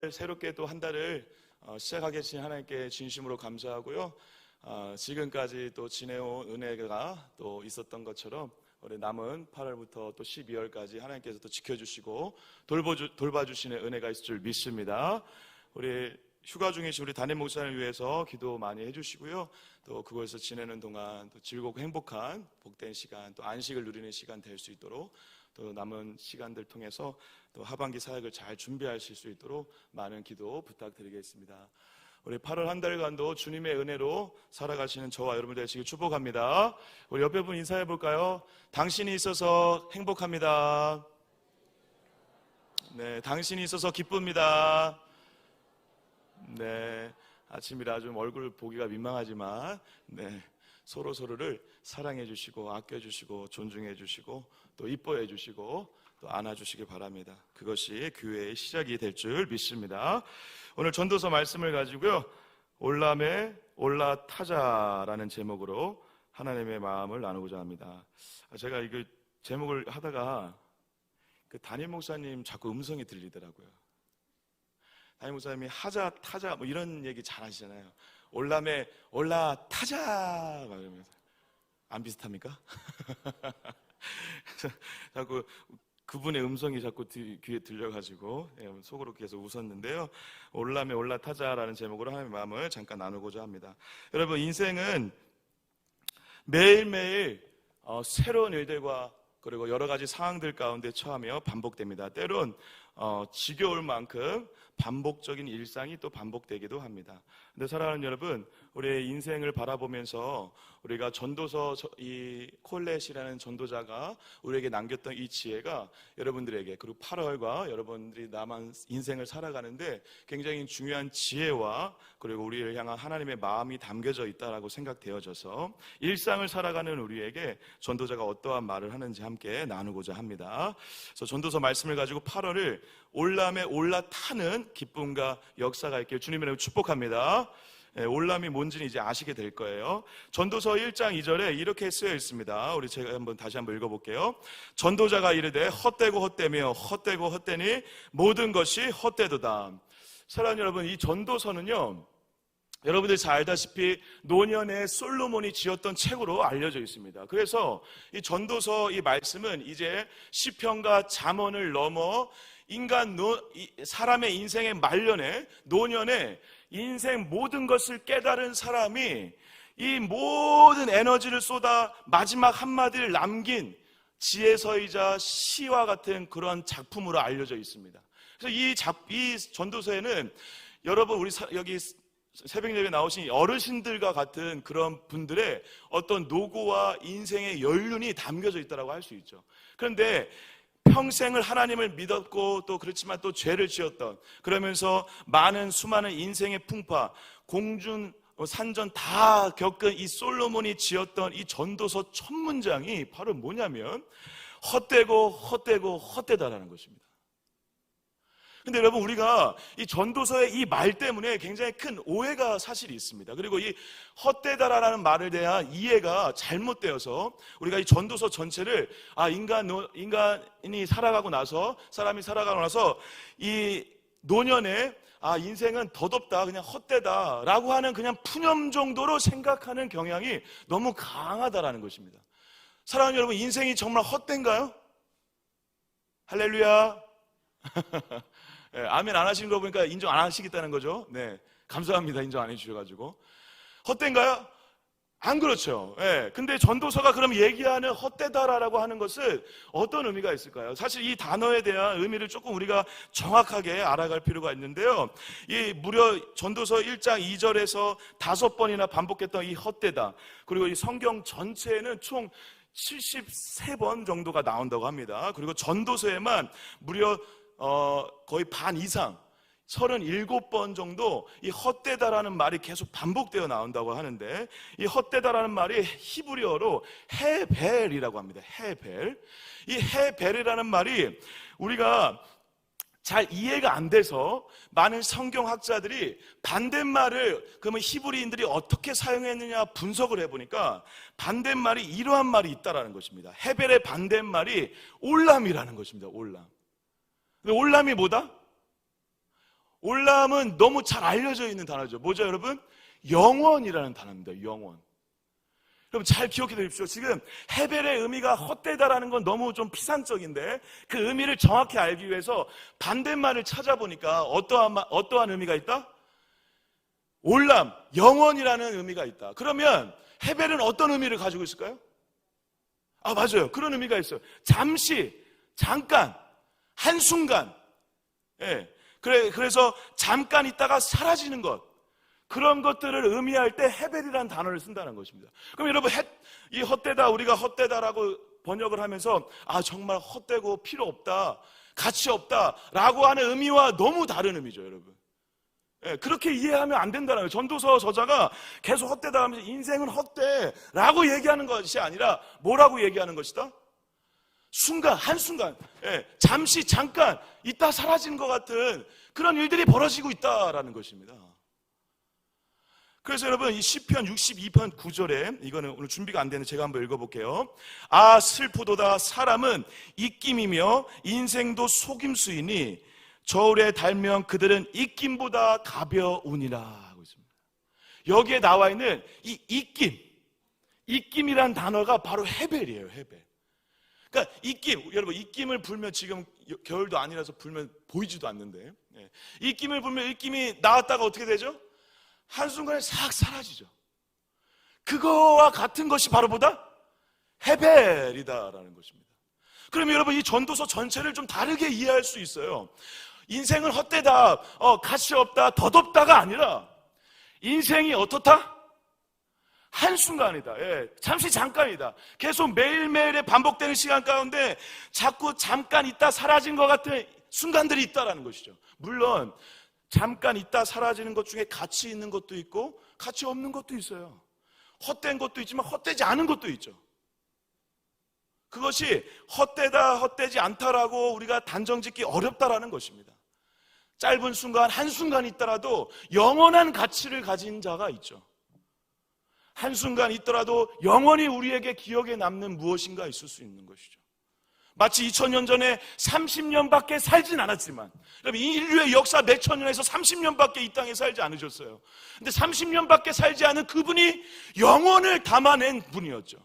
새롭게 또 한 달을 시작하게 신 하나님께 진심으로 감사하고요. 지금까지 또 지내온 은혜가 또 있었던 것처럼 우리 남은 8월부터 또 12월까지 하나님께서 또 지켜주시고 돌봐주시는 은혜가 있을 줄 믿습니다. 우리 휴가 중이신 우리 담임 목사를 위해서 기도 많이 해주시고요. 또 그곳에서 지내는 동안 또 즐겁고 행복한 복된 시간, 또 안식을 누리는 시간 될 수 있도록, 또 남은 시간들 통해서 또 하반기 사역을 잘 준비하실 수 있도록 많은 기도 부탁드리겠습니다. 우리 8월 한 달간도 주님의 은혜로 살아가시는 저와 여러분들 되시길 축복합니다. 우리 옆에 분 인사해 볼까요? 당신이 있어서 행복합니다. 네, 당신이 있어서 기쁩니다. 네, 아침이라 좀 얼굴 보기가 민망하지만 서로를 사랑해 주시고 아껴 주시고 존중해 주시고 또 이뻐해 주시고 또 안아주시길 바랍니다. 그것이 교회의 시작이 될 줄 믿습니다. 오늘 전도서 말씀을 가지고요, 올람의 올라타자라는 제목으로 하나님의 마음을 나누고자 합니다. 제가 이거 제목을 하다가 그 담임 목사님 자꾸 음성이 들리더라고요. 담임 목사님이 하자 타자 뭐 이런 얘기 잘 하시잖아요. 올람의 올라타자 막 이러면서. 안 비슷합니까? 자꾸 그분의 음성이 자꾸 귀에 들려가지고 속으로 계속 웃었는데요. 올람의 올라타자라는 제목으로 하나님의 마음을 잠깐 나누고자 합니다. 여러분, 인생은 매일매일 새로운 일들과 그리고 여러 가지 상황들 가운데 처하며 반복됩니다. 때론 지겨울 만큼 반복적인 일상이 또 반복되기도 합니다. 근데 사랑하는 여러분, 우리의 인생을 바라보면서 우리가 전도서 이 콜렛이라는 전도자가 우리에게 남겼던 이 지혜가 여러분들에게, 그리고 8월과 여러분들이 남은 인생을 살아가는데 굉장히 중요한 지혜와 그리고 우리를 향한 하나님의 마음이 담겨져 있다라고 생각되어져서 일상을 살아가는 우리에게 전도자가 어떠한 말을 하는지 함께 나누고자 합니다. 그래서 전도서 말씀을 가지고 8월을 올람에 올라타는 기쁨과 역사가 있길 주님의 이름으로 축복합니다. 올람이 뭔지는 이제 아시게 될 거예요. 전도서 1장 2절에 이렇게 쓰여 있습니다. 우리 제가 다시 한번 읽어볼게요. 전도자가 이르되 헛되고 헛되며 헛되고 헛되니 모든 것이 헛되도다. 사랑하는 여러분, 이 전도서는요, 여러분들이 잘 알다시피 노년에 솔로몬이 지었던 책으로 알려져 있습니다. 그래서 이 전도서 이 말씀은 이제 시편과 잠언을 넘어 사람의 인생의 말년에 노년에 인생 모든 것을 깨달은 사람이 이 모든 에너지를 쏟아 마지막 한마디를 남긴 지혜서이자 시와 같은 그런 작품으로 알려져 있습니다. 그래서 이 전도서에는 여러분, 우리 여기 새벽 예배에 나오신 어르신들과 같은 그런 분들의 어떤 노고와 인생의 연륜이 담겨져 있다고 할 수 있죠. 그런데 평생을 하나님을 믿었고 또 그렇지만 또 죄를 지었던, 그러면서 수많은 인생의 풍파, 공준, 산전 다 겪은 이 솔로몬이 지었던 이 전도서 첫 문장이 바로 뭐냐면 헛되고 헛되고 헛되다라는 것입니다. 근데 여러분, 우리가 이 전도서의 이 말 때문에 굉장히 큰 오해가 사실이 있습니다. 그리고 이 헛되다라는 말에 대한 이해가 잘못되어서 우리가 이 전도서 전체를 인간이 살아가고 나서, 사람이 살아가고 나서 이 노년에 인생은 덧없다, 그냥 헛되다라고 하는 그냥 푸념 정도로 생각하는 경향이 너무 강하다라는 것입니다. 사랑하는 여러분, 인생이 정말 헛된가요? 할렐루야. 아멘 안 하시는 거 보니까 인정 안 하시겠다는 거죠. 네, 감사합니다. 인정 안 해주셔가지고. 헛된가요? 안 그렇죠. 근데 전도서가 그럼 얘기하는 헛되다라고 하는 것은 어떤 의미가 있을까요? 사실 이 단어에 대한 의미를 조금 우리가 정확하게 알아갈 필요가 있는데요. 이 무려 전도서 1장 2절에서 5번이나 반복했던 이 헛되다, 그리고 이 성경 전체에는 총 73번 정도가 나온다고 합니다. 그리고 전도서에만 무려 거의 반 이상 37번 정도 이 헛되다라는 말이 계속 반복되어 나온다고 하는데, 이 헛되다라는 말이 히브리어로 헤벨이라고 합니다. 헤벨. 이 헤벨이라는 말이 우리가 잘 이해가 안 돼서 많은 성경학자들이 반대말을 그러면 히브리인들이 어떻게 사용했느냐 분석을 해보니까 반대말이 이러한 말이 있다라는 것입니다. 헤벨의 반대말이 올람이라는 것입니다. 올람. 올람이 뭐다? 올람은 너무 잘 알려져 있는 단어죠. 뭐죠, 여러분? 영원이라는 단어입니다. 영원. 여러분 잘 기억해 두십시오. 지금 헤벨의 의미가 헛되다라는 건 너무 좀 피상적인데 그 의미를 정확히 알기 위해서 반대말을 찾아보니까 어떠한 의미가 있다? 올람, 영원이라는 의미가 있다. 그러면 헤벨은 어떤 의미를 가지고 있을까요? 맞아요. 그런 의미가 있어요. 잠시, 잠깐, 한순간. 예. 그래서 잠깐 있다가 사라지는 것. 그런 것들을 의미할 때 헤벨이라는 단어를 쓴다는 것입니다. 그럼 여러분, 이 헛되다, 우리가 헛되다라고 번역을 하면서 정말 헛되고 필요 없다, 가치 없다 라고 하는 의미와 너무 다른 의미죠, 여러분. 예, 그렇게 이해하면 안 된다는 거예요. 전도서 저자가 계속 헛되다 하면서 인생은 헛되라고 얘기하는 것이 아니라 뭐라고 얘기하는 것이다? 순간, 한순간, 잠시, 잠깐 있다 사라지는 것 같은 그런 일들이 벌어지고 있다라는 것입니다. 그래서 여러분, 이 시편 62편 9절에, 이거는 오늘 준비가 안 되는데 제가 한번 읽어볼게요. 슬프도다. 사람은 입김이며 인생도 속임수이니 저울에 달면 그들은 입김보다 가벼우니라 하고 있습니다. 여기에 나와 있는 이 입김이란 단어가 바로 헤벨이에요. 헤벨. 그러니까 입김, 여러분 입김을 불면, 지금 겨울도 아니라서 불면 보이지도 않는데, 입김을 불면 입김이 나왔다가 어떻게 되죠? 한순간에 싹 사라지죠. 그거와 같은 것이 바로 뭐다? 헤벨이다라는 것입니다. 그러면 여러분, 이 전도서 전체를 좀 다르게 이해할 수 있어요. 인생은 헛되다, 가치 없다, 덧없다가 아니라 인생이 어떻다? 한순간이다. 잠시 잠깐이다. 계속 매일매일의 반복되는 시간 가운데 자꾸 잠깐 있다 사라진 것 같은 순간들이 있다라는 것이죠. 물론 잠깐 있다 사라지는 것 중에 가치 있는 것도 있고 가치 없는 것도 있어요. 헛된 것도 있지만 헛되지 않은 것도 있죠. 그것이 헛되다, 헛되지 않다라고 우리가 단정짓기 어렵다라는 것입니다. 짧은 순간, 한순간 있더라도 영원한 가치를 가진 자가 있죠. 한순간 있더라도 영원히 우리에게 기억에 남는 무엇인가 있을 수 있는 것이죠. 마치 2000년 전에 30년밖에 살진 않았지만, 여러분, 이 인류의 역사 몇천 년에서 30년밖에 이 땅에 살지 않으셨어요. 근데 30년밖에 살지 않은 그분이 영원을 담아낸 분이었죠.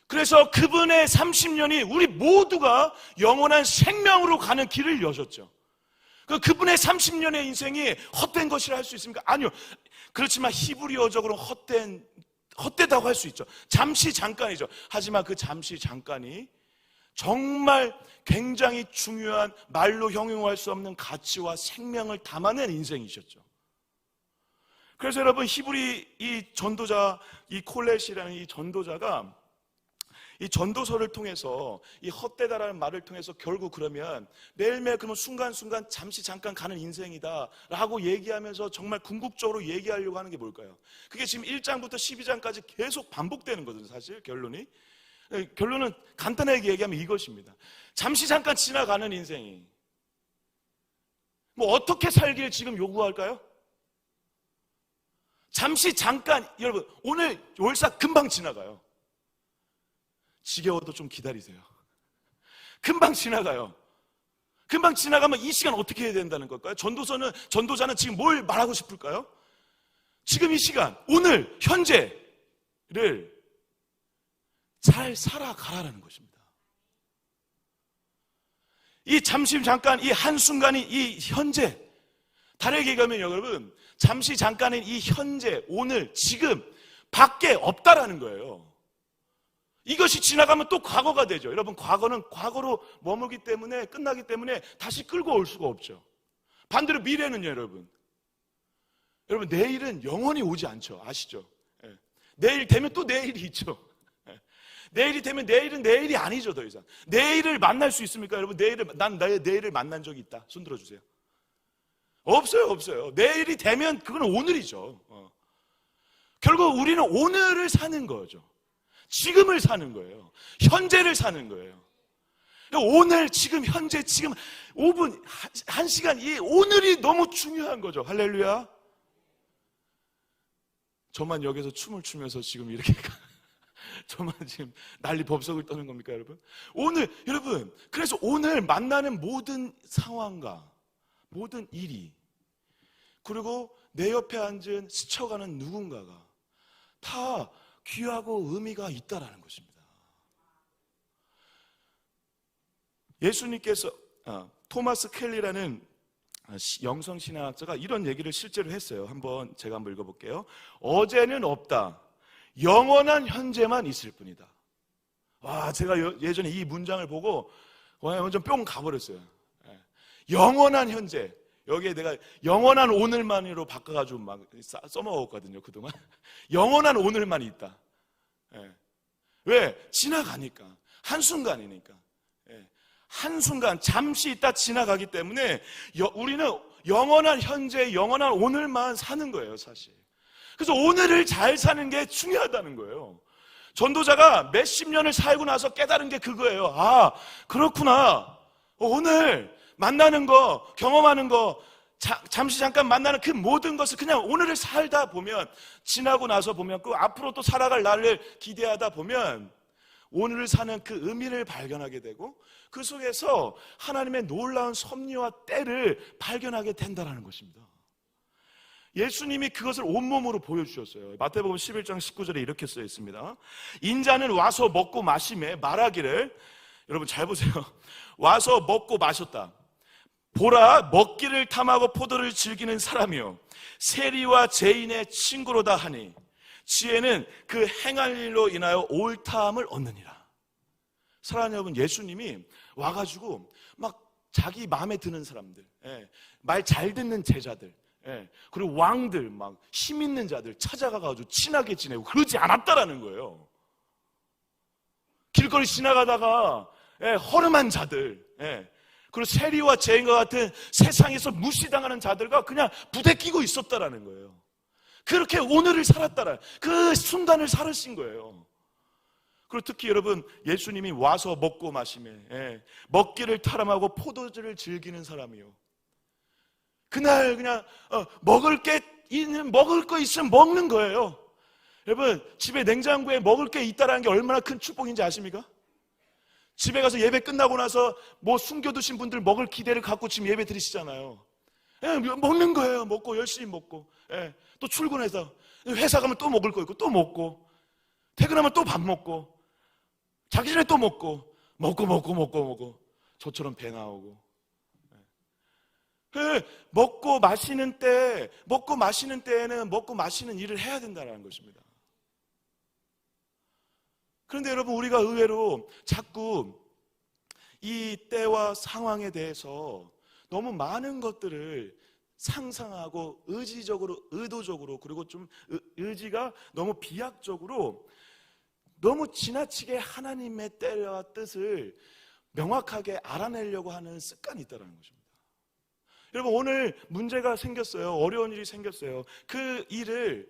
그래서 그분의 30년이 우리 모두가 영원한 생명으로 가는 길을 여셨죠. 그분의 30년의 인생이 헛된 것이라 할 수 있습니까? 아니요. 그렇지만 히브리어적으로 헛되다고 할 수 있죠. 잠시 잠깐이죠. 하지만 그 잠시 잠깐이 정말 굉장히 중요한, 말로 형용할 수 없는 가치와 생명을 담아낸 인생이셨죠. 그래서 여러분, 히브리 이 전도자, 이 콜렛이라는 이 전도자가 이 전도서를 통해서 이 헛되다라는 말을 통해서 결국 그러면 매일매일 그러면 순간순간 잠시 잠깐 가는 인생이다 라고 얘기하면서 정말 궁극적으로 얘기하려고 하는 게 뭘까요? 그게 지금 1장부터 12장까지 계속 반복되는 거거든요. 사실 결론은 간단하게 얘기하면 이것입니다. 잠시 잠깐 지나가는 인생이 뭐 어떻게 살길 지금 요구할까요? 잠시 잠깐, 여러분 오늘 월사 금방 지나가요. 지겨워도 좀 기다리세요. 금방 지나가요. 금방 지나가면 이 시간 어떻게 해야 된다는 걸까요? 전도자는 지금 뭘 말하고 싶을까요? 지금 이 시간, 오늘, 현재를 잘 살아가라는 것입니다. 이 잠시 잠깐, 이 한순간이 이 현재, 다르게 얘기하면 여러분, 잠시 잠깐인 이 현재, 오늘, 지금 밖에 없다라는 거예요. 이것이 지나가면 또 과거가 되죠. 여러분, 과거는 과거로 머물기 때문에, 끝나기 때문에 다시 끌고 올 수가 없죠. 반대로 미래는요, 여러분, 내일은 영원히 오지 않죠. 아시죠? 내일 되면 또 내일이 있죠. 내일이 되면 내일은 내일이 아니죠. 더 이상 내일을 만날 수 있습니까? 여러분, 난 나의 내일을 만난 적이 있다, 손 들어주세요. 없어요. 내일이 되면 그건 오늘이죠. 결국 우리는 오늘을 사는 거죠. 지금을 사는 거예요. 현재를 사는 거예요. 오늘, 지금, 현재, 지금 5분, 1시간, 이 오늘이 너무 중요한 거죠. 할렐루야. 저만 여기서 춤을 추면서 지금 이렇게 저만 지금 난리 법석을 떠는 겁니까, 여러분? 오늘, 여러분, 그래서 오늘 만나는 모든 상황과 모든 일이, 그리고 내 옆에 앉은 스쳐가는 누군가가 다 귀하고 의미가 있다라는 것입니다. 예수님께서 토마스 켈리라는 영성신학자가 이런 얘기를 실제로 했어요. 제가 한번 읽어볼게요. 어제는 없다. 영원한 현재만 있을 뿐이다. 와, 제가 예전에 이 문장을 보고 완전 뿅 가버렸어요. 영원한 현재. 여기에 내가 영원한 오늘만으로 바꿔가지고 막 써먹었거든요, 그동안. 영원한 오늘만 있다. 왜? 지나가니까. 한순간이니까. 한순간, 잠시 있다 지나가기 때문에 우리는 영원한 현재, 영원한 오늘만 사는 거예요, 사실. 그래서 오늘을 잘 사는 게 중요하다는 거예요. 전도자가 몇십 년을 살고 나서 깨달은 게 그거예요. 아, 그렇구나. 오늘 만나는 거, 경험하는 거, 잠시 잠깐 만나는 그 모든 것을 그냥 오늘을 살다 보면, 지나고 나서 보면, 그 앞으로 또 살아갈 날을 기대하다 보면 오늘을 사는 그 의미를 발견하게 되고, 그 속에서 하나님의 놀라운 섭리와 때를 발견하게 된다는 것입니다. 예수님이 그것을 온몸으로 보여주셨어요. 마태복음 11장 19절에 이렇게 써 있습니다. 인자는 와서 먹고 마시매 말하기를, 여러분 잘 보세요. 와서 먹고 마셨다. 보라, 먹기를 탐하고 포도를 즐기는 사람이요 세리와 죄인의 친구로다 하니 지혜는 그 행할 일로 인하여 옳다함을 얻느니라. 사랑하는 여러분, 예수님이 와가지고 막 자기 마음에 드는 사람들, 말 잘 듣는 제자들, 그리고 왕들, 막 힘 있는 자들 찾아가가지고 친하게 지내고 그러지 않았다라는 거예요. 길거리 지나가다가 허름한 자들, 그리고 세리와 죄인과 같은 세상에서 무시당하는 자들과 그냥 부대끼고 있었다라는 거예요. 그렇게 오늘을 살았다라, 그 순간을 살으신 거예요. 그리고 특히 여러분, 예수님이 와서 먹고 마시매 먹기를 탐하고 포도주를 즐기는 사람이요, 그날 그냥 먹을 거 있으면 먹는 거예요. 여러분, 집에 냉장고에 먹을 게 있다는 게 얼마나 큰 축복인지 아십니까? 집에 가서 예배 끝나고 나서 뭐 숨겨두신 분들 먹을 기대를 갖고 지금 예배 드리시잖아요. 먹는 거예요. 먹고 열심히 먹고, 또 출근해서 회사 가면 또 먹을 거 있고 또 먹고, 퇴근하면 또 밥 먹고, 자기 전에 또 먹고 저처럼 배 나오고. 먹고 마시는 때에는 먹고 마시는 일을 해야 된다는 것입니다. 그런데 여러분, 우리가 의외로 자꾸 이 때와 상황에 대해서 너무 많은 것들을 상상하고 의도적으로, 그리고 좀 의지가 너무 비약적으로, 너무 지나치게 하나님의 때와 뜻을 명확하게 알아내려고 하는 습관이 있다는 것입니다. 여러분, 오늘 문제가 생겼어요. 어려운 일이 생겼어요. 그 일을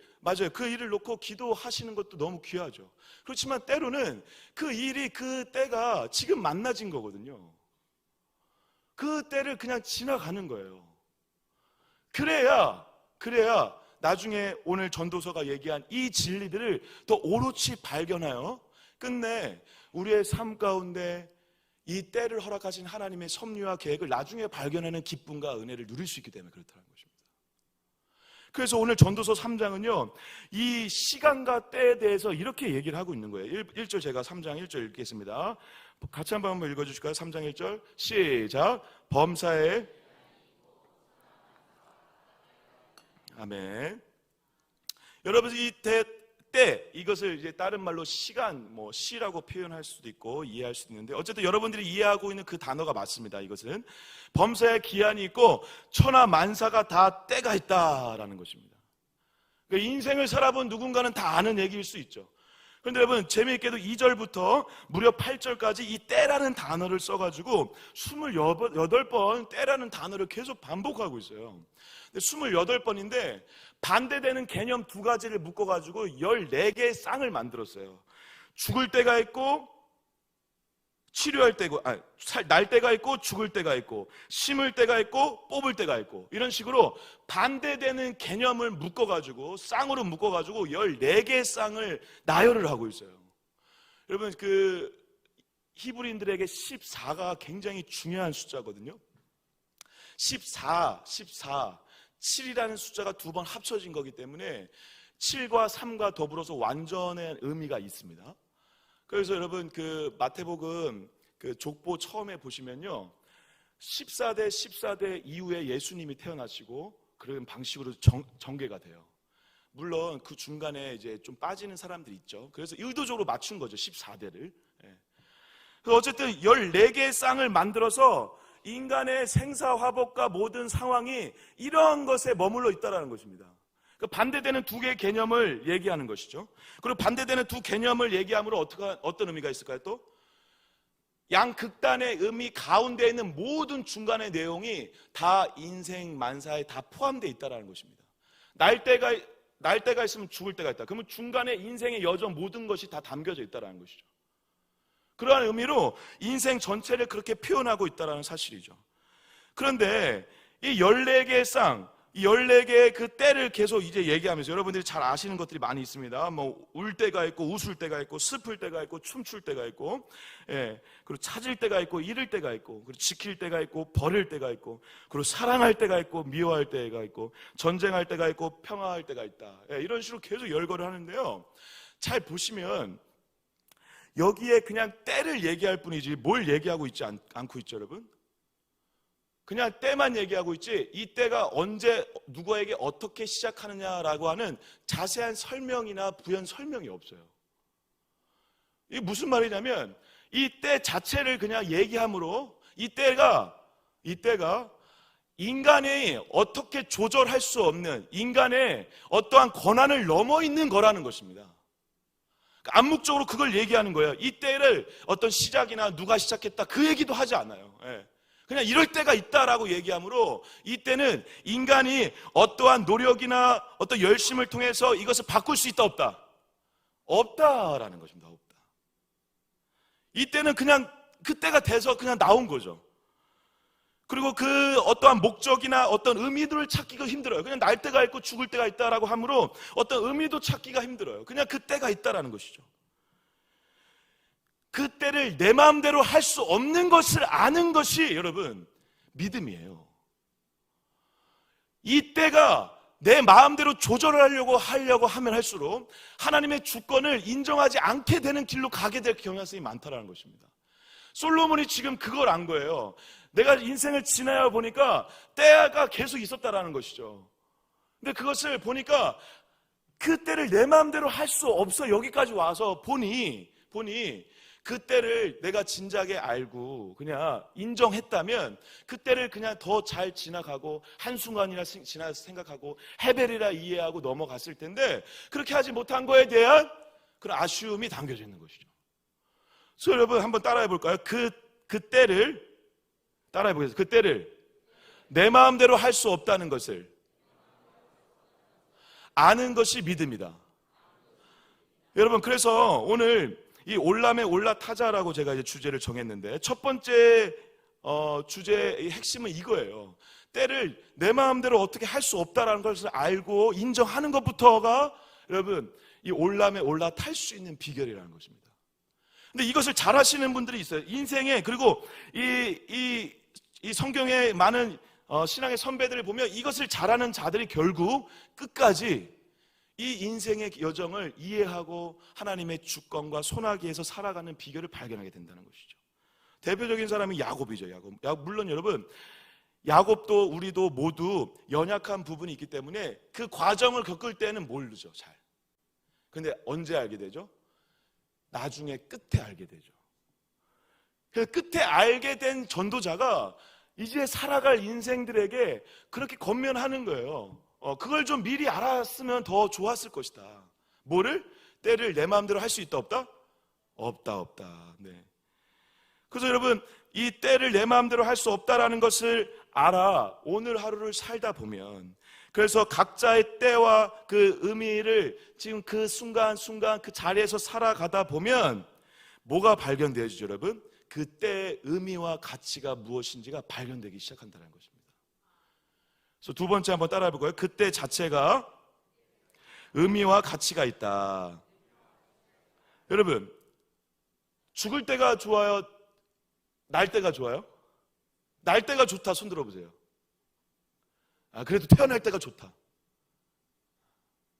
놓고 기도하시는 것도 너무 귀하죠. 그렇지만 때로는 그 일이, 그 때가 지금 만나진 거거든요. 그 때를 그냥 지나가는 거예요. 그래야 나중에 오늘 전도서가 얘기한 이 진리들을 더 오롯이 발견하여 끝내 우리의 삶 가운데 이 때를 허락하신 하나님의 섭리와 계획을 나중에 발견하는 기쁨과 은혜를 누릴 수 있기 때문에 그렇다는 것입니다. 그래서 오늘 전도서 3장은요, 이 시간과 때에 대해서 이렇게 얘기를 하고 있는 거예요. 1절, 제가 3장 1절 읽겠습니다. 같이 한번 읽어주실까요? 3장 1절 시작. 범사에, 아멘. 여러분, 이 때, 이것을 이제 다른 말로 시간, 시라고 표현할 수도 있고 이해할 수도 있는데, 어쨌든 여러분들이 이해하고 있는 그 단어가 맞습니다. 이것은 범사에 기한이 있고 천하 만사가 다 때가 있다라는 것입니다. 그러니까 인생을 살아본 누군가는 다 아는 얘기일 수 있죠. 그런데 여러분, 재미있게도 2절부터 무려 8절까지 이 때라는 단어를 써가지고 28번 때라는 단어를 계속 반복하고 있어요. 28번인데 반대되는 개념 두 가지를 묶어가지고 14개의 쌍을 만들었어요. 죽을 때가 있고 치료할 때고, 날 때가 있고 죽을 때가 있고, 심을 때가 있고 뽑을 때가 있고, 이런 식으로 반대되는 개념을 묶어가지고, 쌍으로 묶어가지고 14개의 쌍을 나열을 하고 있어요. 여러분, 그 히브리인들에게 14가 굉장히 중요한 숫자거든요. 14, 7이라는 숫자가 두 번 합쳐진 거기 때문에 7과 3과 더불어서 완전한 의미가 있습니다. 그래서 여러분 그 마태복음 그 족보 처음에 보시면요, 14대 이후에 예수님이 태어나시고 그런 방식으로 전개가 돼요. 물론 그 중간에 이제 좀 빠지는 사람들이 있죠. 그래서 의도적으로 맞춘 거죠, 14대를. 어쨌든 14개의 쌍을 만들어서 인간의 생사화복과 모든 상황이 이런 것에 머물러 있다는 것입니다. 반대되는 두 개의 개념을 얘기하는 것이죠. 그리고 반대되는 두 개념을 얘기함으로 어떤 의미가 있을까요? 또 양극단의 의미 가운데 있는 모든 중간의 내용이 다 인생 만사에 다 포함되어 있다는 것입니다. 날 때가 있으면 죽을 때가 있다. 그러면 중간에 인생의 여정 모든 것이 다 담겨져 있다는 것이죠. 그러한 의미로 인생 전체를 그렇게 표현하고 있다는 사실이죠. 그런데 이 14개의 쌍, 이 14개의 그 때를 계속 이제 얘기하면서 여러분들이 잘 아시는 것들이 많이 있습니다. 뭐 울 때가 있고 웃을 때가 있고 슬플 때가 있고 춤출 때가 있고, 그리고 찾을 때가 있고 잃을 때가 있고, 그리고 지킬 때가 있고 버릴 때가 있고, 그리고 사랑할 때가 있고 미워할 때가 있고, 전쟁할 때가 있고 평화할 때가 있다. 이런 식으로 계속 열거를 하는데요. 잘 보시면 여기에 그냥 때를 얘기할 뿐이지 뭘 얘기하고 있지 않고 있죠, 여러분? 그냥 때만 얘기하고 있지 이 때가 언제 누구에게 어떻게 시작하느냐라고 하는 자세한 설명이나 부연 설명이 없어요. 이게 무슨 말이냐면 이 때 자체를 그냥 얘기함으로 이 때가 인간이 어떻게 조절할 수 없는 인간의 어떠한 권한을 넘어 있는 거라는 것입니다. 암묵적으로 그걸 얘기하는 거예요. 이 때를 어떤 시작이나 누가 시작했다 그 얘기도 하지 않아요. 그냥 이럴 때가 있다라고 얘기하므로 이때는 인간이 어떠한 노력이나 어떤 열심을 통해서 이것을 바꿀 수 있다 없다? 없다라는 것입니다. 없다. 이때는 그냥 그때가 돼서 그냥 나온 거죠. 그리고 그 어떠한 목적이나 어떤 의미들을 찾기가 힘들어요. 그냥 날 때가 있고 죽을 때가 있다라고 하므로 어떤 의미도 찾기가 힘들어요. 그냥 그때가 있다라는 것이죠. 그때를 내 마음대로 할 수 없는 것을 아는 것이 여러분 믿음이에요. 이때가 내 마음대로 조절하려고 하면 할수록 하나님의 주권을 인정하지 않게 되는 길로 가게 될 경향성이 많다는 것입니다. 솔로몬이 지금 그걸 안 거예요. 내가 인생을 지나야 보니까 때가 계속 있었다라는 것이죠. 근데 그것을 보니까 그 때를 내 마음대로 할 수 없어. 여기까지 와서 보니 그때를 내가 진작에 알고 그냥 인정했다면 그때를 그냥 더 잘 지나가고 한순간이나 지나서 생각하고 해벨이라 이해하고 넘어갔을 텐데 그렇게 하지 못한 거에 대한 그런 아쉬움이 담겨져 있는 것이죠. 그래서 여러분 한번 따라해 볼까요? 그 때를 따라해 보겠습니다. 그 때를 내 마음대로 할 수 없다는 것을 아는 것이 믿음이다. 여러분 그래서 오늘 이 올람의 올라타자라고 제가 이제 주제를 정했는데 첫 번째 주제의 핵심은 이거예요. 때를 내 마음대로 어떻게 할 수 없다라는 것을 알고 인정하는 것부터가 여러분 이 올람에 올라탈 수 있는 비결이라는 것입니다. 근데 이것을 잘 하시는 분들이 있어요. 인생에 그리고 이 성경에 많은 신앙의 선배들을 보면 이것을 잘하는 자들이 결국 끝까지 이 인생의 여정을 이해하고 하나님의 주권과 손아귀에서 살아가는 비결을 발견하게 된다는 것이죠. 대표적인 사람이 야곱이죠. 야곱. 물론 여러분 야곱도 우리도 모두 연약한 부분이 있기 때문에 그 과정을 겪을 때는 모르죠. 잘. 근데 언제 알게 되죠? 나중에 끝에 알게 되죠. 그래서 끝에 알게 된 전도자가 이제 살아갈 인생들에게 그렇게 권면하는 거예요. 그걸 좀 미리 알았으면 더 좋았을 것이다. 뭐를? 때를 내 마음대로 할 수 있다 없다? 없다. 네. 그래서 여러분 이 때를 내 마음대로 할 수 없다라는 것을 알아 오늘 하루를 살다 보면 그래서 각자의 때와 그 의미를 지금 그 순간 그 자리에서 살아가다 보면 뭐가 발견되죠, 여러분? 그 때의 의미와 가치가 무엇인지가 발견되기 시작한다는 것입니다. 그래서 두 번째 한번 따라해 볼까요? 그때 자체가 의미와 가치가 있다. 여러분, 죽을 때가 좋아요? 날 때가 좋아요? 날 때가 좋다. 손 들어보세요. 그래도 태어날 때가 좋다.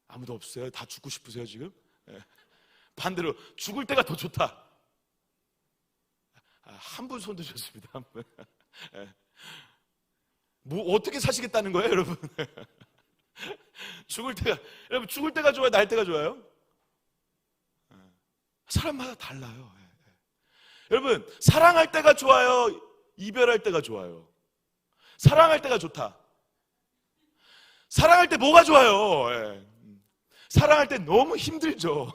아무도 없어요? 다 죽고 싶으세요 지금? 반대로 죽을 때가 더 좋다. 한 분 손 드셨습니다. 한 분. 뭐 어떻게 사시겠다는 거예요, 여러분? 여러분 죽을 때가 좋아요, 날 때가 좋아요? 사람마다 달라요. 여러분 사랑할 때가 좋아요, 이별할 때가 좋아요? 사랑할 때가 좋다. 사랑할 때 뭐가 좋아요? 사랑할 때 너무 힘들죠.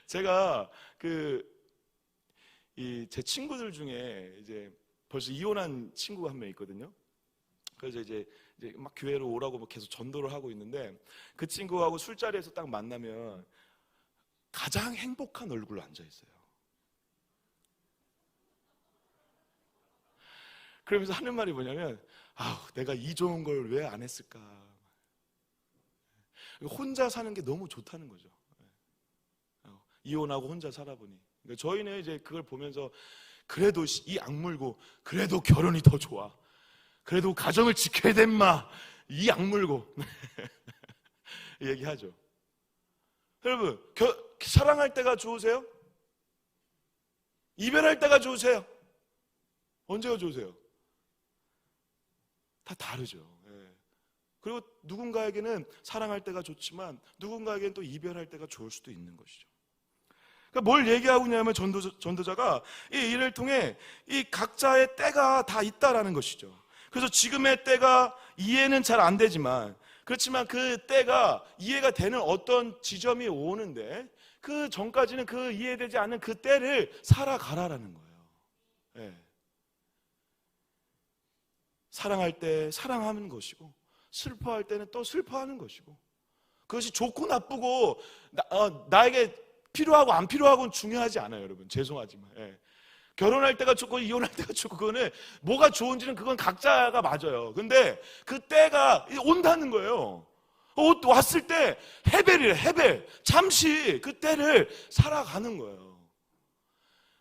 제가 제 친구들 중에 이제 벌써 이혼한 친구가 한 명 있거든요. 그래서 이제 막 교회로 오라고 뭐 계속 전도를 하고 있는데, 그 친구하고 술자리에서 딱 만나면 가장 행복한 얼굴로 앉아 있어요. 그러면서 하는 말이 뭐냐면, 내가 이 좋은 걸 왜 안 했을까. 혼자 사는 게 너무 좋다는 거죠. 이혼하고 혼자 살아보니. 그러니까 저희는 이제 그걸 보면서 그래도 이 악물고 그래도 결혼이 더 좋아. 그래도 가정을 지켜야 된마. 이 악물고 얘기하죠. 여러분 사랑할 때가 좋으세요? 이별할 때가 좋으세요? 언제가 좋으세요? 다 다르죠. 그리고 누군가에게는 사랑할 때가 좋지만 누군가에게는 또 이별할 때가 좋을 수도 있는 것이죠. 그러니까 뭘 얘기하고 있냐면 전도자가 이 일을 통해 이 각자의 때가 다 있다라는 것이죠. 그래서 지금의 때가 이해는 잘 안 되지만, 그렇지만 그 때가 이해가 되는 어떤 지점이 오는데 그 전까지는 그 이해되지 않는 그 때를 살아가라라는 거예요. 사랑할 때 사랑하는 것이고, 슬퍼할 때는 또 슬퍼하는 것이고, 그것이 좋고 나쁘고 나에게 필요하고 안 필요하고는 중요하지 않아요, 여러분. 죄송하지만. 결혼할 때가 좋고 이혼할 때가 좋고, 그거는 뭐가 좋은지는 그건 각자가 맞아요. 근데 그 때가 온다는 거예요. 왔을 때 헤벨 잠시 그 때를 살아가는 거예요.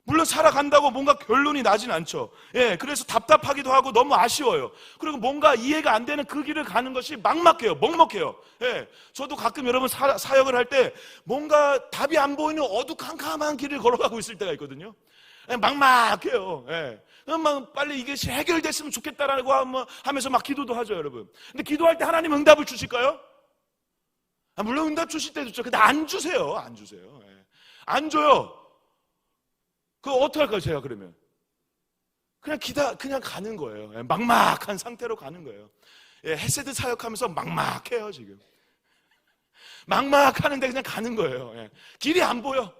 물론 살아간다고 뭔가 결론이 나진 않죠. 그래서 답답하기도 하고 너무 아쉬워요. 그리고 뭔가 이해가 안 되는 그 길을 가는 것이 막막해요. 먹먹해요. 저도 가끔 여러분 사역을 할 때 뭔가 답이 안 보이는 어두컴컴한 길을 걸어가고 있을 때가 있거든요. 막막해요. 막 빨리 이것이 해결됐으면 좋겠다라고 하면서 막 기도도 하죠, 여러분. 근데 기도할 때 하나님 응답을 주실까요? 물론 응답 주실 때도 있죠. 근데 안 주세요. 안 줘요. 그거 어떡할까요, 제가 그러면? 그냥 가는 거예요. 막막한 상태로 가는 거예요. 헤세드 사역하면서 막막해요, 지금. 막막하는데 그냥 가는 거예요. 길이 안 보여.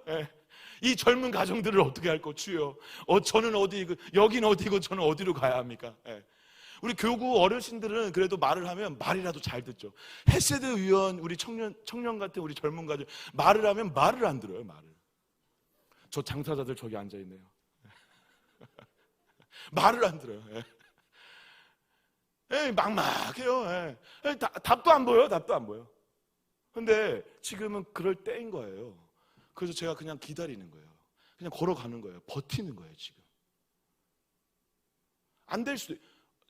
이 젊은 가정들을 어떻게 할 거, 주여. 저는 어디고, 여긴 어디고, 저는 어디로 가야 합니까? 우리 교구 어르신들은 그래도 말을 하면 말이라도 잘 듣죠. 헤세드 위원, 우리 청년 같은 우리 젊은 가정, 말을 하면 말을 안 들어요, 말을. 저 장사자들 저기 앉아있네요. 말을 안 들어요. 막막해요. 답도 안 보여. 근데 지금은 그럴 때인 거예요. 그래서 제가 그냥 기다리는 거예요. 그냥 걸어가는 거예요. 버티는 거예요, 지금. 안 될 수도,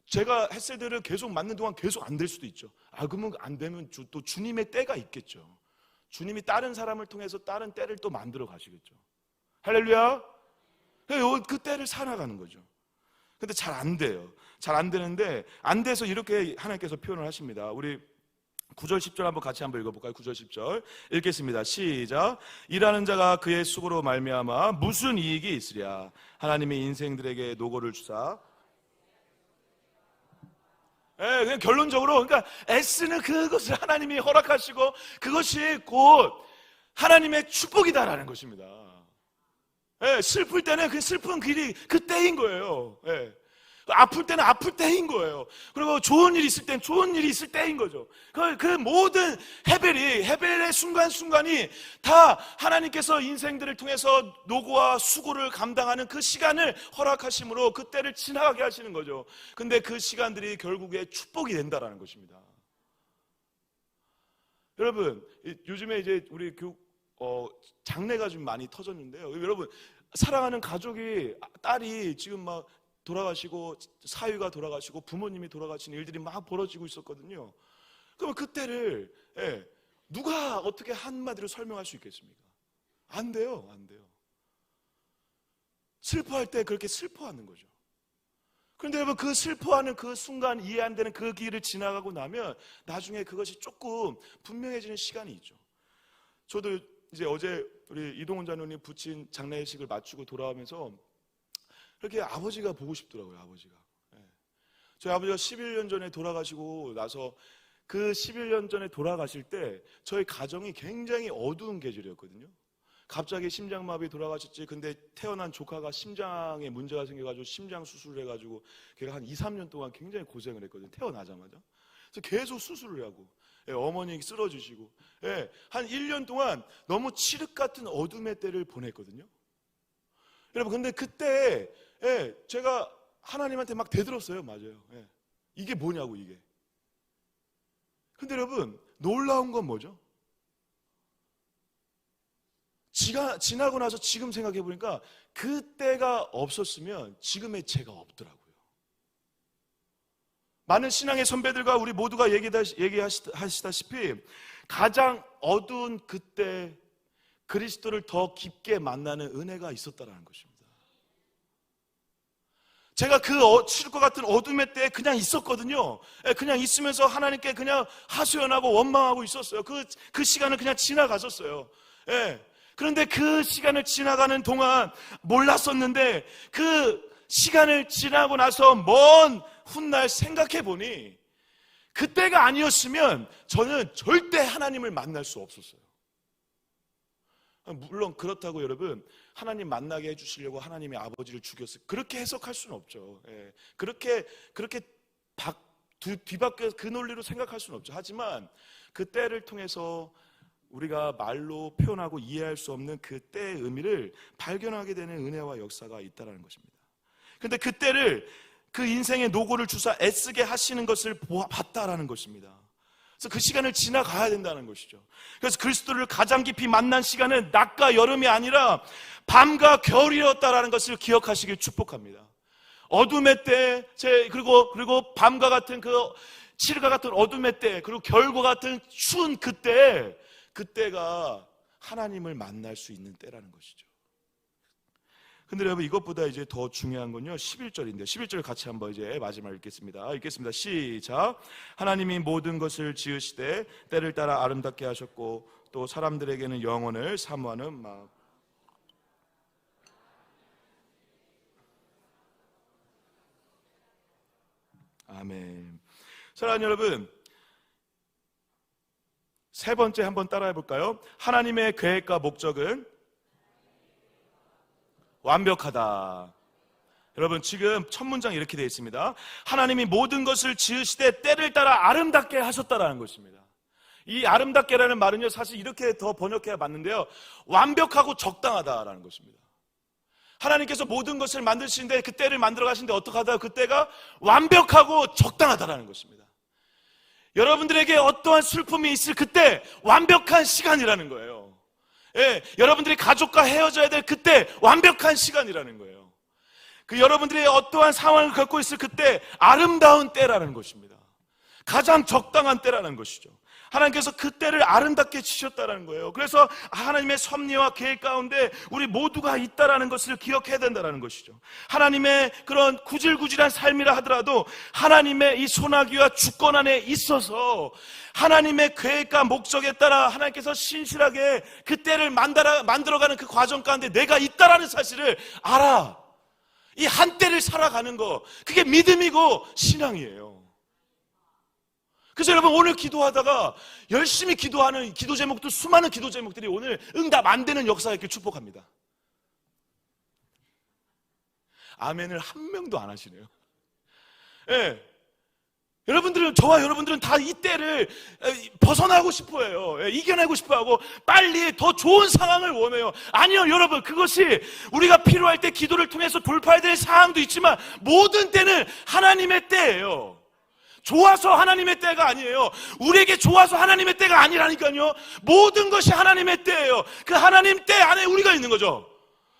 제가 햇세들을 계속 맞는 동안 계속 안 될 수도 있죠. 그러면 안 되면 또 주님의 때가 있겠죠. 주님이 다른 사람을 통해서 다른 때를 또 만들어 가시겠죠. 할렐루야. 그 때를 살아가는 거죠. 근데 잘 안 돼요. 잘 안 되는데, 안 돼서 이렇게 하나님께서 표현을 하십니다. 우리 9절 10절 한번 같이 한번 읽어볼까요? 9절 10절 읽겠습니다. 시작. 일하는 자가 그의 수고로 말미암아 무슨 이익이 있으랴. 하나님의 인생들에게 노고를 주사. 그냥 결론적으로, 그러니까 애쓰는 그것을 하나님이 허락하시고 그것이 곧 하나님의 축복이다라는 것입니다. 슬플 때는 그 슬픈 길이 그 때인 거예요. 아플 때는 아플 때인 거예요. 그리고 좋은 일이 있을 때는 좋은 일이 있을 때인 거죠. 그 모든 헤벨의 순간순간이 다 하나님께서 인생들을 통해서 노고와 수고를 감당하는 그 시간을 허락하심으로 그 때를 지나가게 하시는 거죠. 근데 그 시간들이 결국에 축복이 된다라는 것입니다. 여러분, 요즘에 이제 우리 장례가 좀 많이 터졌는데요. 여러분, 사랑하는 가족이, 딸이 지금 막 돌아가시고 사위가 돌아가시고 부모님이 돌아가시는 일들이 막 벌어지고 있었거든요. 그러면 그때를 누가 어떻게 한마디로 설명할 수 있겠습니까? 안 돼요. 안 돼요. 슬퍼할 때 그렇게 슬퍼하는 거죠. 그런데 여러분, 그 슬퍼하는 그 순간, 이해 안 되는 그 길을 지나가고 나면 나중에 그것이 조금 분명해지는 시간이 있죠. 저도 이제 어제 우리 이동훈 장로님 부친 장례식을 마치고 돌아오면서 그렇게 아버지가 보고 싶더라고요. 아버지가. 저희 아버지가 11년 전에 돌아가시고 나서 그 11년 전에 돌아가실 때 저희 가정이 굉장히 어두운 계절이었거든요. 갑자기 심장마비 돌아가셨지. 근데 태어난 조카가 심장에 문제가 생겨가지고 심장 수술을 해가지고 걔가 한 2, 3년 동안 굉장히 고생을 했거든요. 태어나자마자. 그래서 계속 수술을 하고 어머니 쓰러지시고 한 1년 동안 너무 칠흑 같은 어둠의 때를 보냈거든요. 여러분, 근데 그때 제가 하나님한테 막 대들었어요. 맞아요. 이게 뭐냐고, 이게. 근데 여러분, 놀라운 건 뭐죠? 지나고 나서 지금 생각해 보니까 그때가 없었으면 지금의 제가 없더라고요. 많은 신앙의 선배들과 우리 모두가 얘기하시다시피 가장 어두운 그때 그리스도를 더 깊게 만나는 은혜가 있었다는 것입니다. 제가 그 칠 것 같은 어둠의 때에 그냥 있었거든요. 그냥 있으면서 하나님께 그냥 하소연하고 원망하고 있었어요. 그 시간을 그냥 지나갔었어요. 그런데 그 시간을 지나가는 동안 몰랐었는데 그 시간을 지나고 나서 먼 훗날 생각해 보니 그때가 아니었으면 저는 절대 하나님을 만날 수 없었어요. 물론 그렇다고 여러분, 하나님 만나게 해주시려고 하나님의 아버지를 죽였어요, 그렇게 해석할 수는 없죠. 그렇게 뒤바뀌어서 그 논리로 생각할 수는 없죠. 하지만 그 때를 통해서 우리가 말로 표현하고 이해할 수 없는 그 때의 의미를 발견하게 되는 은혜와 역사가 있다는 것입니다. 그런데 그 때를, 그 인생의 노고를 주사 애쓰게 하시는 것을 봤다라는 것입니다. 그래서 그 시간을 지나가야 된다는 것이죠. 그래서 그리스도를 가장 깊이 만난 시간은 낮과 여름이 아니라 밤과 겨울이었다라는 것을 기억하시길 축복합니다. 어둠의 때, 그리고 밤과 같은 그 칠흑과 같은 어둠의 때, 그리고 겨울과 같은 추운 그때가 하나님을 만날 수 있는 때라는 것이죠. 근데 여러분, 이것보다 이제 더 중요한 건요 11절인데 11절 같이 한번 이제 마지막 읽겠습니다. 시작. 하나님이 모든 것을 지으시되 때를 따라 아름답게 하셨고 또 사람들에게는 영원을 사모하는 마음. 아멘. 사랑하는 여러분, 세 번째 한번 따라해 볼까요? 하나님의 계획과 목적은 완벽하다. 여러분, 지금 첫 문장 이렇게 되어 있습니다. 하나님이 모든 것을 지으시되 때를 따라 아름답게 하셨다라는 것입니다. 이 아름답게라는 말은요, 사실 이렇게 더 번역해야 맞는데요, 완벽하고 적당하다라는 것입니다. 하나님께서 모든 것을 만드시는데 그 때를 만들어 가시는데 어떻게 하다 그때가 완벽하고 적당하다라는 것입니다. 여러분들에게 어떠한 슬픔이 있을 그때 완벽한 시간이라는 거예요. 여러분들이 가족과 헤어져야 될 그때 완벽한 시간이라는 거예요. 여러분들이 어떠한 상황을 겪고 있을 그때 아름다운 때라는 것입니다. 가장 적당한 때라는 것이죠. 하나님께서 그 때를 아름답게 지셨다는 거예요. 그래서 하나님의 섭리와 계획 가운데 우리 모두가 있다라는 것을 기억해야 된다는 것이죠. 하나님의 그런 구질구질한 삶이라 하더라도 하나님의 이 소나기와 주권 안에 있어서 하나님의 계획과 목적에 따라 하나님께서 신실하게 그 때를 만들어가는 그 과정 가운데 내가 있다라는 사실을 알아. 이 한 때를 살아가는 거, 그게 믿음이고 신앙이에요. 그래서 여러분, 오늘 기도하다가 열심히 기도하는 기도 제목도, 수많은 기도 제목들이 오늘 응답 안 되는 역사가 있길 축복합니다. 아멘을 한 명도 안 하시네요. 저와 여러분들은 다 이 때를 벗어나고 싶어 해요. 이겨내고 싶어 하고 빨리 더 좋은 상황을 원해요. 아니요, 여러분, 그것이 우리가 필요할 때 기도를 통해서 돌파해야 될 상황도 있지만 모든 때는 하나님의 때예요. 좋아서 하나님의 때가 아니에요. 우리에게 좋아서 하나님의 때가 아니라니까요. 모든 것이 하나님의 때예요. 그 하나님 때 안에 우리가 있는 거죠.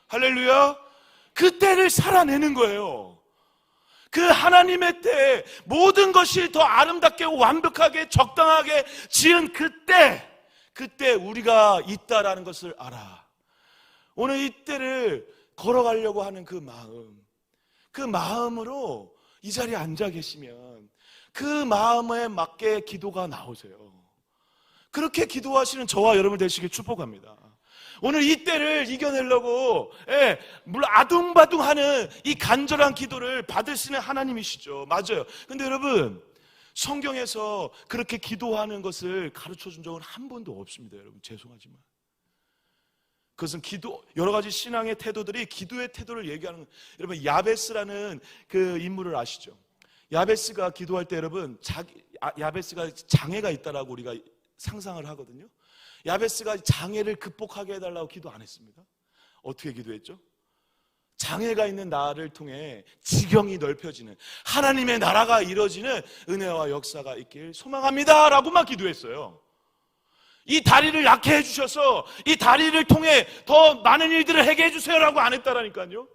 할렐루야. 그 때를 살아내는 거예요. 그 하나님의 때에 모든 것이 더 아름답게 완벽하게 적당하게 지은 그때 우리가 있다라는 것을 알아. 오늘 이 때를 걸어가려고 하는 그 마음으로 이 자리에 앉아 계시면 그 마음에 맞게 기도가 나오세요. 그렇게 기도하시는 저와 여러분 되시길 축복합니다. 오늘 이 때를 이겨내려고 물론 아둥바둥하는 이 간절한 기도를 받으시는 하나님이시죠. 맞아요. 근데 여러분, 성경에서 그렇게 기도하는 것을 가르쳐준 적은 한 번도 없습니다. 여러분, 죄송하지만 그것은 여러 가지 신앙의 태도들이 기도의 태도를 얘기하는. 여러분, 야베스라는 그 인물을 아시죠? 야베스가 기도할 때 여러분, 야베스가 장애가 있다라고 우리가 상상을 하거든요. 야베스가 장애를 극복하게 해달라고 기도 안 했습니다. 어떻게 기도했죠? 장애가 있는 나를 통해 지경이 넓혀지는 하나님의 나라가 이루어지는 은혜와 역사가 있길 소망합니다 라고만 기도했어요. 이 다리를 낫게 해주셔서 이 다리를 통해 더 많은 일들을 하게 해주세요 라고 안 했다라니까요.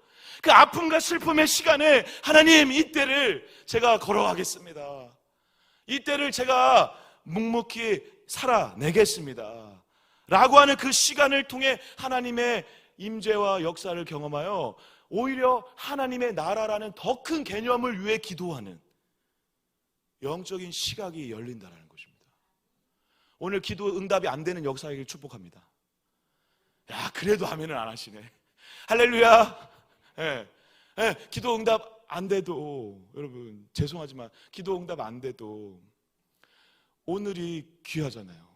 그 아픔과 슬픔의 시간에 하나님, 이 때를 제가 걸어가겠습니다. 이 때를 제가 묵묵히 살아내겠습니다 라고 하는 그 시간을 통해 하나님의 임재와 역사를 경험하여 오히려 하나님의 나라라는 더 큰 개념을 위해 기도하는 영적인 시각이 열린다는 것입니다. 오늘 기도 응답이 안 되는 역사이길 축복합니다. 야, 그래도 아멘을 안 하시네. 할렐루야. 기도 응답 안 돼도, 여러분 죄송하지만 기도 응답 안 돼도 오늘이 귀하잖아요.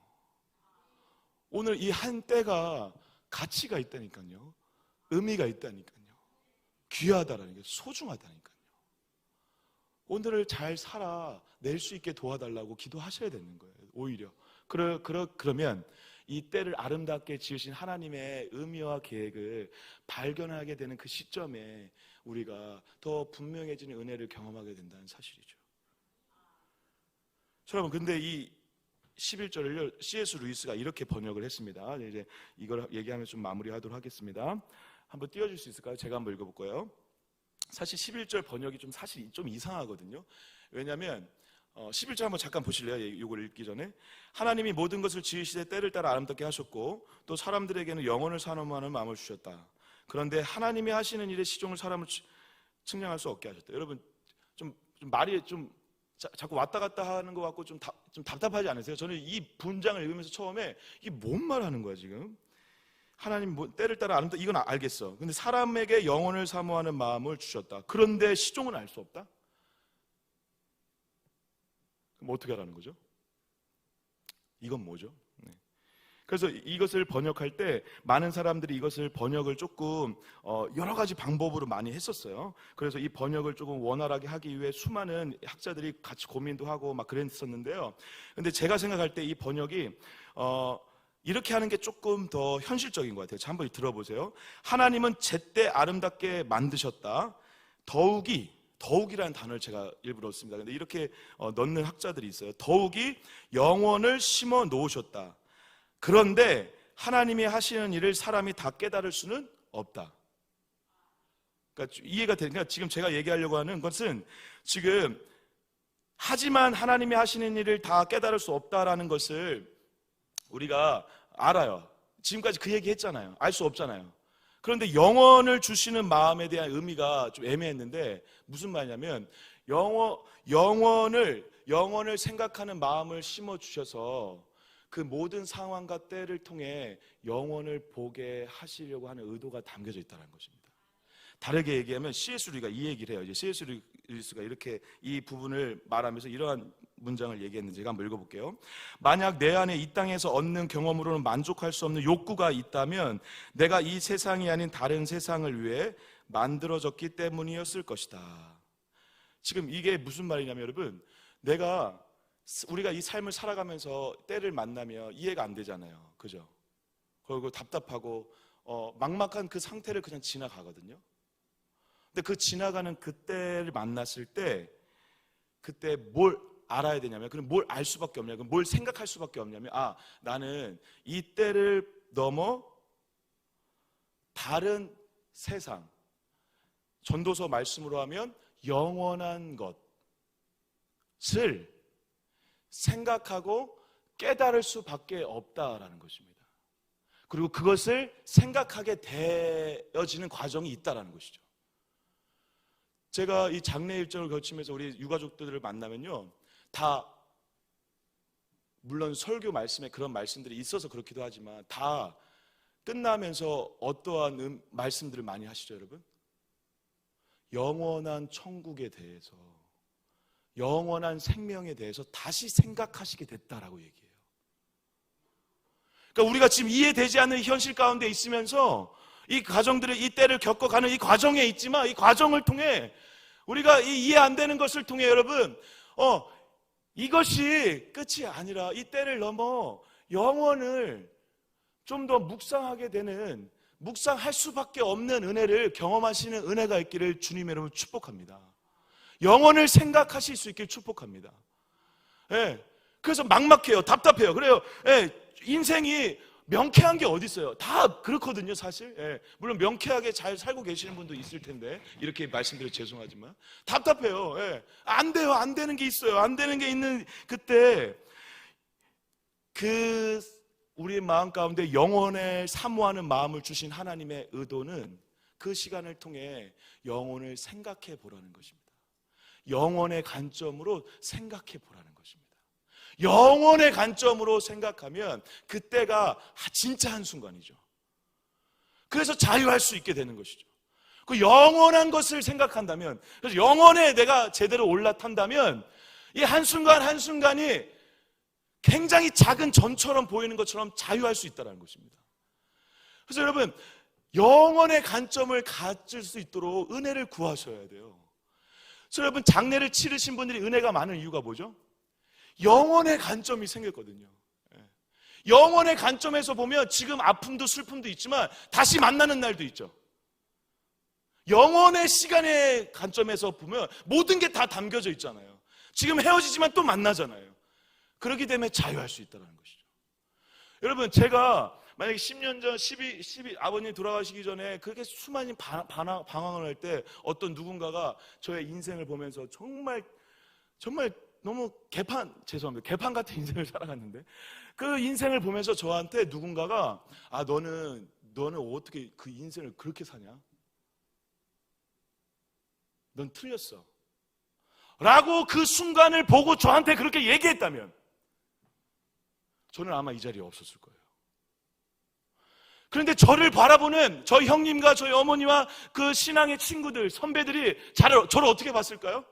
오늘 이 한 때가 가치가 있다니까요. 의미가 있다니까요. 귀하다라는 게, 소중하다니까요. 오늘을 잘 살아낼 수 있게 도와달라고 기도하셔야 되는 거예요. 오히려 그러면 이 때를 아름답게 지으신 하나님의 의미와 계획을 발견하게 되는 그 시점에 우리가 더 분명해지는 은혜를 경험하게 된다는 사실이죠. 여러분, 근데 이 11절을 C.S. 루이스가 이렇게 번역을 했습니다. 이제 이걸 얘기하면 좀 마무리하도록 하겠습니다. 한번 띄워줄 수 있을까요? 제가 한번 읽어볼 거예요. 사실 11절 번역이 사실 좀 이상하거든요. 왜냐하면 11절 한번 잠깐 보실래요? 이걸 읽기 전에. 하나님이 모든 것을 지으시되 때를 따라 아름답게 하셨고 또 사람들에게는 영혼을 사모하는 마음을 주셨다. 그런데 하나님이 하시는 일에 시종을 사람을 측량할 수 없게 하셨다. 여러분, 좀 말이 자꾸 왔다 갔다 하는 것 같고 좀 답답하지 않으세요? 저는 이 분장을 읽으면서 처음에 이게 뭔 말하는 거야 지금? 하나님 때를 따라 아름답다, 이건 알겠어. 근데 사람에게 영혼을 사모하는 마음을 주셨다. 그런데 시종은 알 수 없다? 그럼 어떻게 하라는 거죠? 이건 뭐죠? 그래서 이것을 번역할 때 많은 사람들이 이것을 번역을 조금 여러 가지 방법으로 많이 했었어요. 그래서 이 번역을 조금 원활하게 하기 위해 수많은 학자들이 같이 고민도 하고 막 그랬었는데요. 근데 제가 생각할 때 이 번역이 이렇게 하는 게 조금 더 현실적인 것 같아요. 자, 한번 들어보세요. 하나님은 제때 아름답게 만드셨다. 더욱이라는 단어를 제가 일부러 썼습니다. 근데 이렇게 넣는 학자들이 있어요. 더욱이 영혼을 심어 놓으셨다. 그런데 하나님이 하시는 일을 사람이 다 깨달을 수는 없다. 그러니까 이해가 되니까 지금 제가 얘기하려고 하는 것은 지금 하지만 하나님이 하시는 일을 다 깨달을 수 없다라는 것을 우리가 알아요. 지금까지 그 얘기 했잖아요. 알 수 없잖아요. 그런데 영원을 주시는 마음에 대한 의미가 좀 애매했는데 무슨 말이냐면 영원을 생각하는 마음을 심어 주셔서 그 모든 상황과 때를 통해 영원을 보게 하시려고 하는 의도가 담겨져 있다는 것입니다. 다르게 얘기하면 C.S. 루이스가 이 얘기를 해요. 이제 C.S. 루이스가 이렇게 이 부분을 말하면서 이러한 문장을 얘기했는지 제가 한번 읽어볼게요. 만약 내 안에 이 땅에서 얻는 경험으로는 만족할 수 없는 욕구가 있다면 내가 이 세상이 아닌 다른 세상을 위해 만들어졌기 때문이었을 것이다. 지금 이게 무슨 말이냐면 여러분, 우리가 이 삶을 살아가면서 때를 만나면 이해가 안 되잖아요. 그죠? 그리고 답답하고 막막한 그 상태를 그냥 지나가거든요. 근데 그 지나가는 그때를 만났을 때 그때 뭘 알아야 되냐면, 그럼 뭘 알 수밖에 없냐면, 뭘 생각할 수밖에 없냐면, 나는 이 때를 넘어 다른 세상, 전도서 말씀으로 하면 영원한 것을 생각하고 깨달을 수밖에 없다라는 것입니다. 그리고 그것을 생각하게 되어지는 과정이 있다라는 것이죠. 제가 이 장례 일정을 거치면서 우리 유가족들을 만나면요, 다 물론 설교 말씀에 그런 말씀들이 있어서 그렇기도 하지만 다 끝나면서 어떠한 말씀들을 많이 하시죠, 여러분? 영원한 천국에 대해서, 영원한 생명에 대해서 다시 생각하시게 됐다라고 얘기해요. 그러니까 우리가 지금 이해되지 않는 현실 가운데 있으면서 이 가정들의 이 때를 겪어가는 이 과정에 있지만, 이 과정을 통해 우리가 이 이해 안 되는 것을 통해 여러분, 이것이 끝이 아니라 이 때를 넘어 영원을 좀 더 묵상하게 되는, 묵상할 수밖에 없는 은혜를 경험하시는 은혜가 있기를 주님 여러분 축복합니다. 영원을 생각하실 수 있길 축복합니다. 예, 그래서 막막해요. 답답해요. 그래요. 예, 인생이 명쾌한 게 어디 있어요? 다 그렇거든요, 사실. 예, 물론 명쾌하게 잘 살고 계시는 분도 있을 텐데 이렇게 말씀드려 죄송하지만 답답해요. 예, 안 돼요. 안 되는 게 있어요. 안 되는 게 있는 그때 우리의 마음 가운데 영혼을 사모하는 마음을 주신 하나님의 의도는 그 시간을 통해 영혼을 생각해 보라는 것입니다. 영혼의 관점으로 생각해 보라는 것입니다. 영혼의 관점으로 생각하면 그때가 진짜 한순간이죠. 그래서 자유할 수 있게 되는 것이죠. 그 영원한 것을 생각한다면, 그래서 영혼에 내가 제대로 올라탄다면 이 한순간 한순간이 굉장히 작은 전처럼 보이는 것처럼 자유할 수 있다는 것입니다. 그래서 여러분, 영혼의 관점을 가질 수 있도록 은혜를 구하셔야 돼요. 그래서 여러분, 장례를 치르신 분들이 은혜가 많은 이유가 뭐죠? 영혼의 관점이 생겼거든요. 영혼의 관점에서 보면 지금 아픔도 슬픔도 있지만 다시 만나는 날도 있죠. 영혼의 시간의 관점에서 보면 모든 게 다 담겨져 있잖아요. 지금 헤어지지만 또 만나잖아요. 그렇기 때문에 자유할 수 있다는 것이죠. 여러분, 제가 만약에 10년 전, 12 아버님 돌아가시기 전에 그렇게 수많은 방황을 할 때 어떤 누군가가 저의 인생을 보면서 정말 너무 죄송합니다. 개판 같은 인생을 살아갔는데 그 인생을 보면서 저한테 누군가가 너는 어떻게 그 인생을 그렇게 사냐? 넌 틀렸어. 라고 그 순간을 보고 저한테 그렇게 얘기했다면 저는 아마 이 자리에 없었을 거예요. 그런데 저를 바라보는 저희 형님과 저희 어머니와 그 신앙의 친구들, 선배들이 저를 어떻게 봤을까요?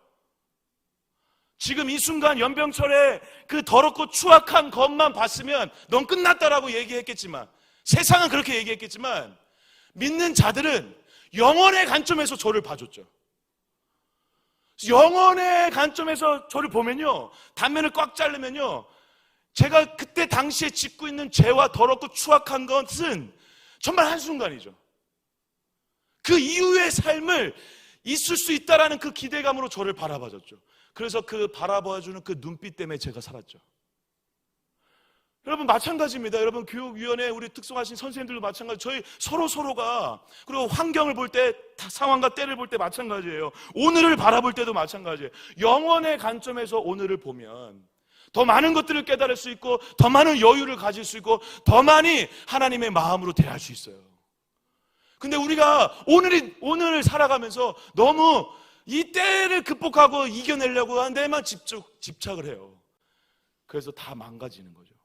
지금 이 순간 연병철의 그 더럽고 추악한 것만 봤으면 넌 끝났다라고 얘기했겠지만, 세상은 그렇게 얘기했겠지만, 믿는 자들은 영혼의 관점에서 저를 봐줬죠. 영혼의 관점에서 저를 보면요, 단면을 꽉 자르면요, 제가 그때 당시에 짓고 있는 죄와 더럽고 추악한 것은 정말 한순간이죠. 그 이후의 삶을 있을 수 있다라는 그 기대감으로 저를 바라봐줬죠. 그래서 그 바라봐주는 그 눈빛 때문에 제가 살았죠. 여러분, 마찬가지입니다. 여러분, 교육위원회 우리 특성하신 선생님들도 마찬가지. 저희 서로가, 그리고 환경을 볼 때, 상황과 때를 볼 때 마찬가지예요. 오늘을 바라볼 때도 마찬가지예요. 영혼의 관점에서 오늘을 보면 더 많은 것들을 깨달을 수 있고, 더 많은 여유를 가질 수 있고, 더 많이 하나님의 마음으로 대할 수 있어요. 근데 우리가 오늘을 살아가면서 너무 이 때를 극복하고 이겨내려고 하는 데만 집착을 해요. 그래서 다 망가지는 거죠.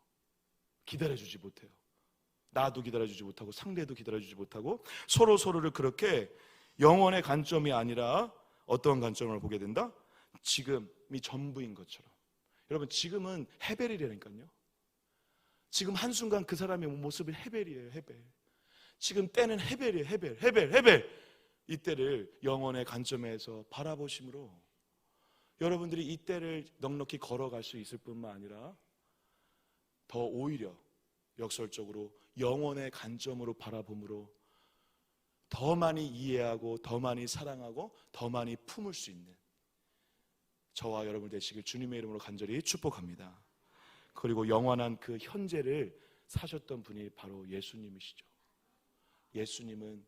기다려주지 못해요. 나도 기다려주지 못하고 상대도 기다려주지 못하고 서로를 그렇게 영혼의 관점이 아니라 어떤 관점을 보게 된다? 지금이 전부인 것처럼. 여러분, 지금은 헤벨이라니까요. 지금 한순간 그 사람의 모습이 헤벨이에요. 헤벨. 지금 때는 헤벨이에요. 헤벨. 이 때를 영혼의 관점에서 바라보심으로 여러분들이 이 때를 넉넉히 걸어갈 수 있을 뿐만 아니라 더 오히려 역설적으로 영혼의 관점으로 바라봄으로 더 많이 이해하고 더 많이 사랑하고 더 많이 품을 수 있는 저와 여러분 되시길 주님의 이름으로 간절히 축복합니다. 그리고 영원한 그 현재를 사셨던 분이 바로 예수님이시죠. 예수님은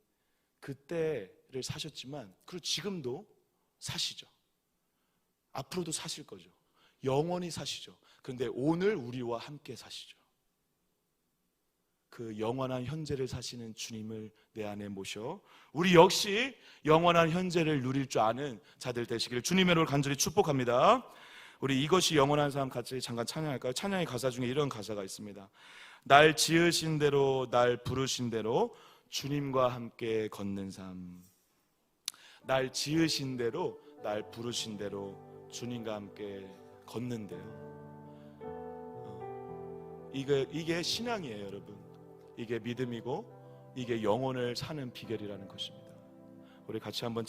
그때를 사셨지만 그리고 지금도 사시죠. 앞으로도 사실 거죠. 영원히 사시죠. 그런데 오늘 우리와 함께 사시죠. 그 영원한 현재를 사시는 주님을 내 안에 모셔 우리 역시 영원한 현재를 누릴 줄 아는 자들 되시기를 주님의 이름으로 간절히 축복합니다. 우리 이것이 영원한 삶 같이 잠깐 찬양할까요? 찬양의 가사 중에 이런 가사가 있습니다. 날 지으신 대로 날 부르신 대로 주님과 함께 걷는 삶. 날 지으신 대로 날 부르신 대로 주님과 함께 걷는데요. 이게 신앙이에요, 여러분. 이게 믿음이고 이게 영혼을 사는 비결이라는 것입니다. 우리 같이 한번